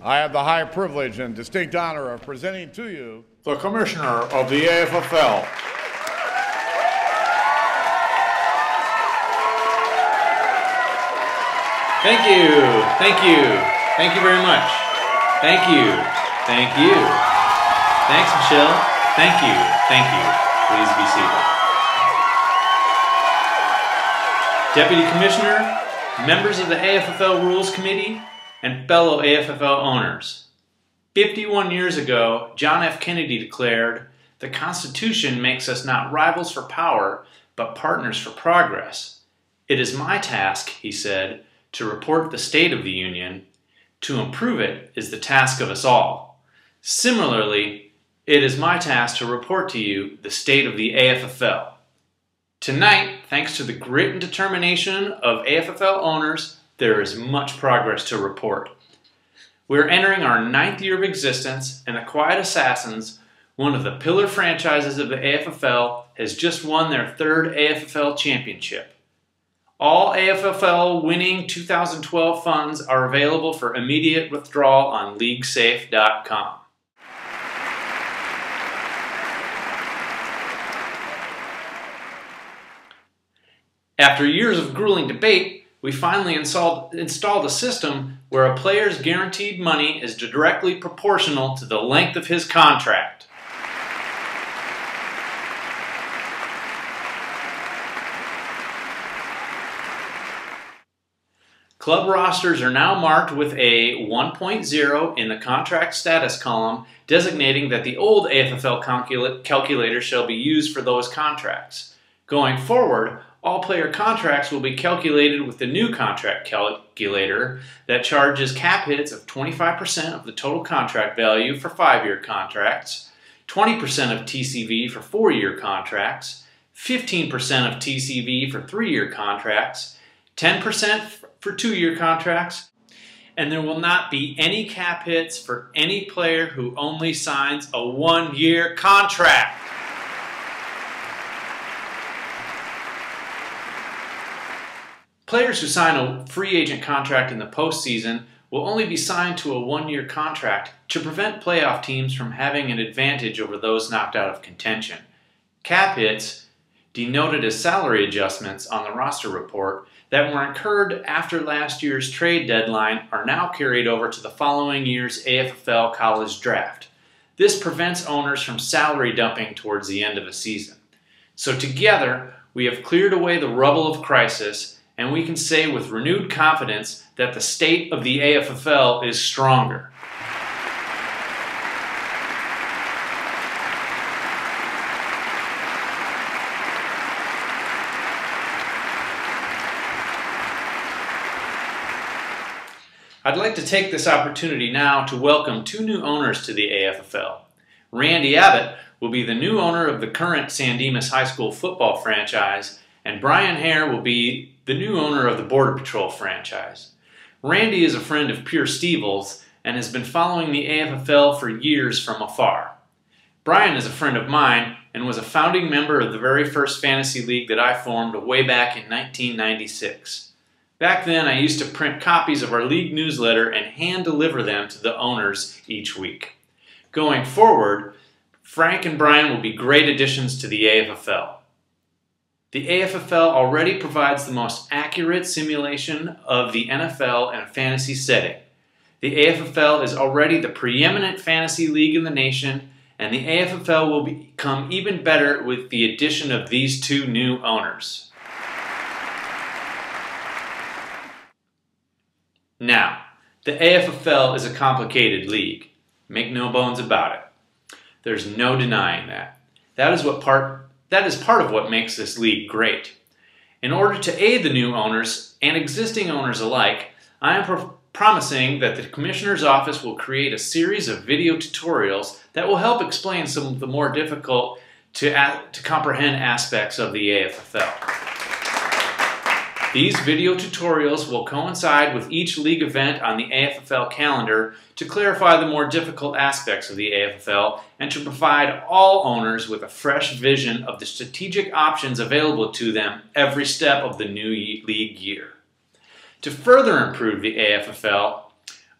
I have the high privilege and distinct honor of presenting to you the Commissioner of the AFFL. Thank you. Thank you. Thank you very much. Thank you. Thank you. Thanks, Michelle. Thank you. Thank you. Please be seated. Deputy Commissioner, members of the AFFL Rules Committee, and fellow AFFL owners. 51 years ago, John F. Kennedy declared, "The Constitution makes us not rivals for power, but partners for progress. It is my task," he said, "to report the state of the Union. To improve it is the task of us all." Similarly, it is my task to report to you the state of the AFFL. Tonight, thanks to the grit and determination of AFFL owners, there is much progress to report. We're entering our 9th year of existence, and the Quiet Assassins, one of the pillar franchises of the AFFL, has just won their 3rd AFFL championship. All AFFL winning 2012 funds are available for immediate withdrawal on LeagueSafe.com. After years of grueling debate, we finally installed a system where a player's guaranteed money is directly proportional to the length of his contract. Club rosters are now marked with a 1.0 in the contract status column, designating that the old AFFL calculator shall be used for those contracts. Going forward, all player contracts will be calculated with the new contract calculator that charges cap hits of 25% of the total contract value for 5-year contracts, 20% of TCV for 4-year contracts, 15% of TCV for 3-year contracts, 10% for 2-year contracts, and there will not be any cap hits for any player who only signs a 1-year contract. Players who sign a free agent contract in the postseason will only be signed to a 1-year contract to prevent playoff teams from having an advantage over those knocked out of contention. Cap hits, denoted as salary adjustments on the roster report, that were incurred after last year's trade deadline are now carried over to the following year's AFFL college draft. This prevents owners from salary dumping towards the end of a season. So together, we have cleared away the rubble of crisis, and we can say with renewed confidence that the state of the AFFL is stronger. I'd like to take this opportunity now to welcome 2 new owners to the AFFL. Randy Abbott will be the new owner of the current San Dimas High School football franchise, and Brian Hare will be the new owner of the Border Patrol franchise. Randy is a friend of Pure Stevels and has been following the AFFL for years from afar. Brian is a friend of mine and was a founding member of the very first fantasy league that I formed way back in 1996. Back then, I used to print copies of our league newsletter and hand deliver them to the owners each week. Going forward, Frank and Brian will be great additions to the AFFL. The AFFL already provides the most accurate simulation of the NFL in a fantasy setting. The AFFL is already the preeminent fantasy league in the nation, and the AFFL will become even better with the addition of these 2 new owners. Now, the AFFL is a complicated league. Make no bones about it. There's no denying that. That is part of what makes this league great. In order to aid the new owners and existing owners alike, I am promising that the Commissioner's Office will create a series of video tutorials that will help explain some of the more difficult to comprehend aspects of the AFFL. These video tutorials will coincide with each league event on the AFFL calendar to clarify the more difficult aspects of the AFFL and to provide all owners with a fresh vision of the strategic options available to them every step of the new league year. To further improve the AFFL,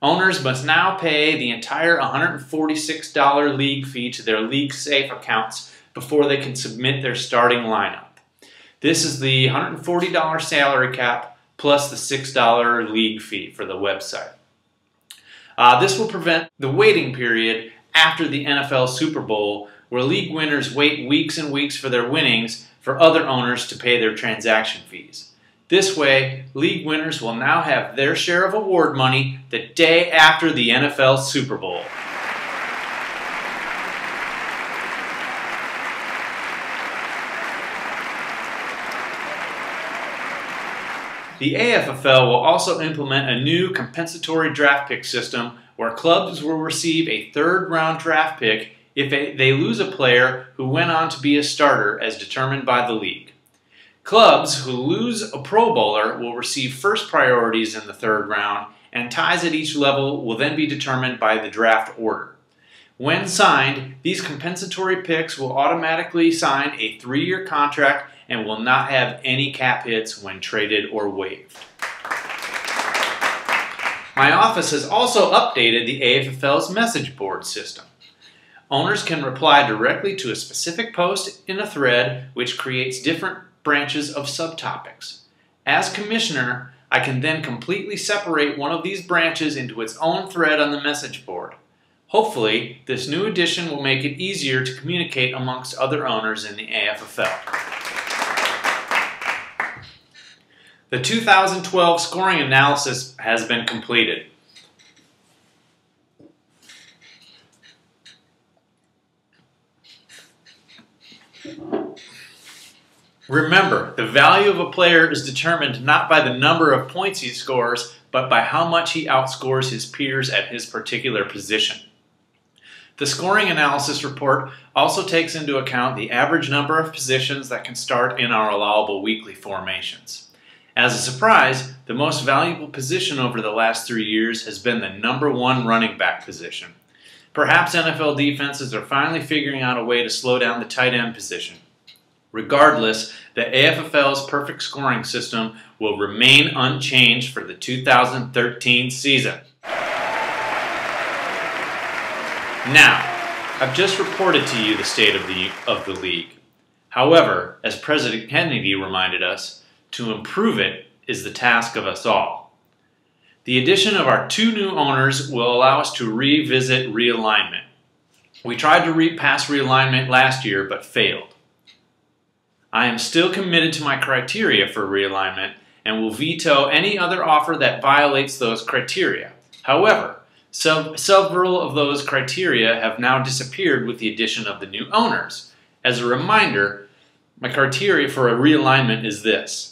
Owners must now pay the entire $146 league fee to their league safe accounts before they can submit their starting lineup. This is the $140 salary cap plus the $6 league fee for the website. This will prevent the waiting period after the NFL Super Bowl, where league winners wait weeks and weeks for their winnings for other owners to pay their transaction fees. This way, league winners will now have their share of award money the day after the NFL Super Bowl. The AFFL will also implement a new compensatory draft pick system where clubs will receive a third-round draft pick if they lose a player who went on to be a starter as determined by the league. Clubs who lose a Pro Bowler will receive first priorities in the third round, and ties at each level will then be determined by the draft order. When signed, these compensatory picks will automatically sign a 3-year contract and will not have any cap hits when traded or waived. My office has also updated the AFFL's message board system. Owners can reply directly to a specific post in a thread, which creates different branches of subtopics. As commissioner, I can then completely separate one of these branches into its own thread on the message board. Hopefully, this new addition will make it easier to communicate amongst other owners in the AFFL. The 2012 scoring analysis has been completed. Remember, the value of a player is determined not by the number of points he scores, but by how much he outscores his peers at his particular position. The scoring analysis report also takes into account the average number of positions that can start in our allowable weekly formations. As a surprise, the most valuable position over the last 3 years has been the #1 running back position. Perhaps NFL defenses are finally figuring out a way to slow down the tight end position. Regardless, the AFFL's perfect scoring system will remain unchanged for the 2013 season. Now, I've just reported to you the state of the league. However, as President Kennedy reminded us, to improve it is the task of us all. The addition of our 2 new owners will allow us to revisit realignment. We tried to pass realignment last year but failed. I am still committed to my criteria for realignment and will veto any other offer that violates those criteria. However, several of those criteria have now disappeared with the addition of the new owners. As a reminder, my criteria for a realignment is this.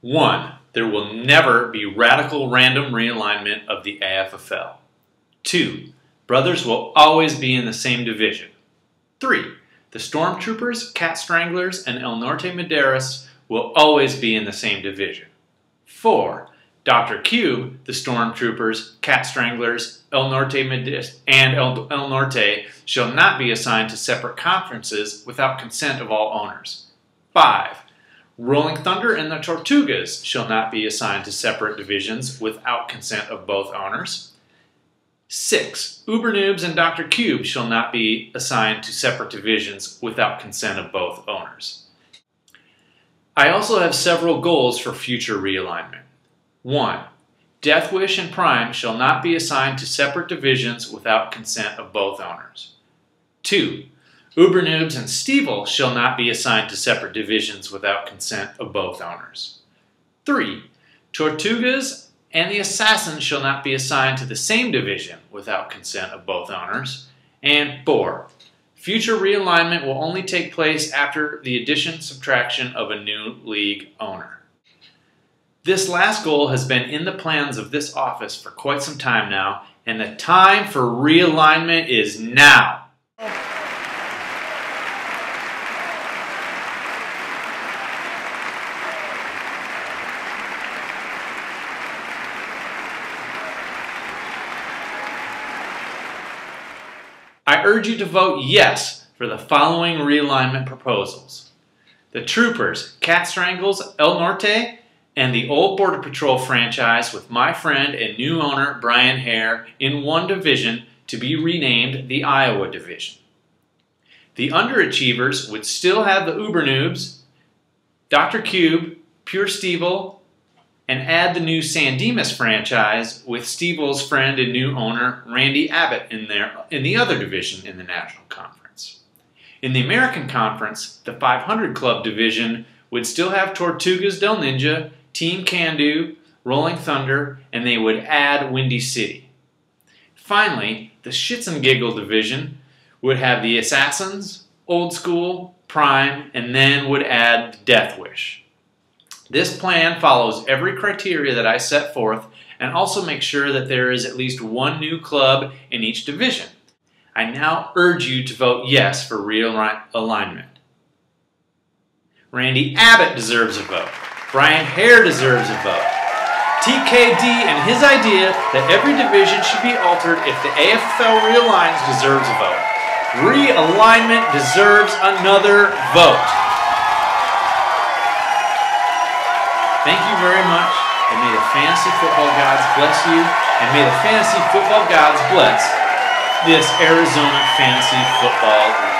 1. There will never be radical random realignment of the AFFL. 2. Brothers will always be in the same division. 3. The Stormtroopers, Cat Stranglers, and El Norte Maderas will always be in the same division. 4. Dr. Cube, the Stormtroopers, Cat Stranglers, El Norte and El Norte shall not be assigned to separate conferences without consent of all owners. 5. Rolling Thunder and the Tortugas shall not be assigned to separate divisions without consent of both owners. 6. Uber Noobs and Dr. Cube shall not be assigned to separate divisions without consent of both owners. I also have several goals for future realignment. 1. Death Wish and Prime shall not be assigned to separate divisions without consent of both owners. 2. Uber Noobs and Stevel shall not be assigned to separate divisions without consent of both owners. 3. Tortugas and the Assassins shall not be assigned to the same division without consent of both owners. And 4. Future realignment will only take place after the addition/subtraction of a new league owner. This last goal has been in the plans of this office for quite some time now, and the time for realignment is now. I urge you to vote yes for the following realignment proposals. The Troopers, Cat Strangles, El Norte, and the old Border Patrol franchise with my friend and new owner Brian Hare in one division to be renamed the Iowa Division. The underachievers would still have the Uber Noobs, Dr. Cube, Pure Stevel, and add the new San Dimas franchise with Stevel's friend and new owner Randy Abbott in the other division in the National Conference. In the American Conference, the 500 Club division would still have Tortugas del Ninja, Team Can-Do, Rolling Thunder, and they would add Windy City. Finally, the Shits and Giggle division would have the Assassins, Old School, Prime, and then would add Death Wish. This plan follows every criteria that I set forth and also makes sure that there is at least one new club in each division. I now urge you to vote yes for realignment. Randy Abbott deserves a vote. Brian Hare deserves a vote. TKD and his idea that every division should be altered if the AFFL realigns deserves a vote. Realignment deserves another vote. Thank you very much, and may the fantasy football gods bless you, and may the fantasy football gods bless this Arizona Fantasy Football League.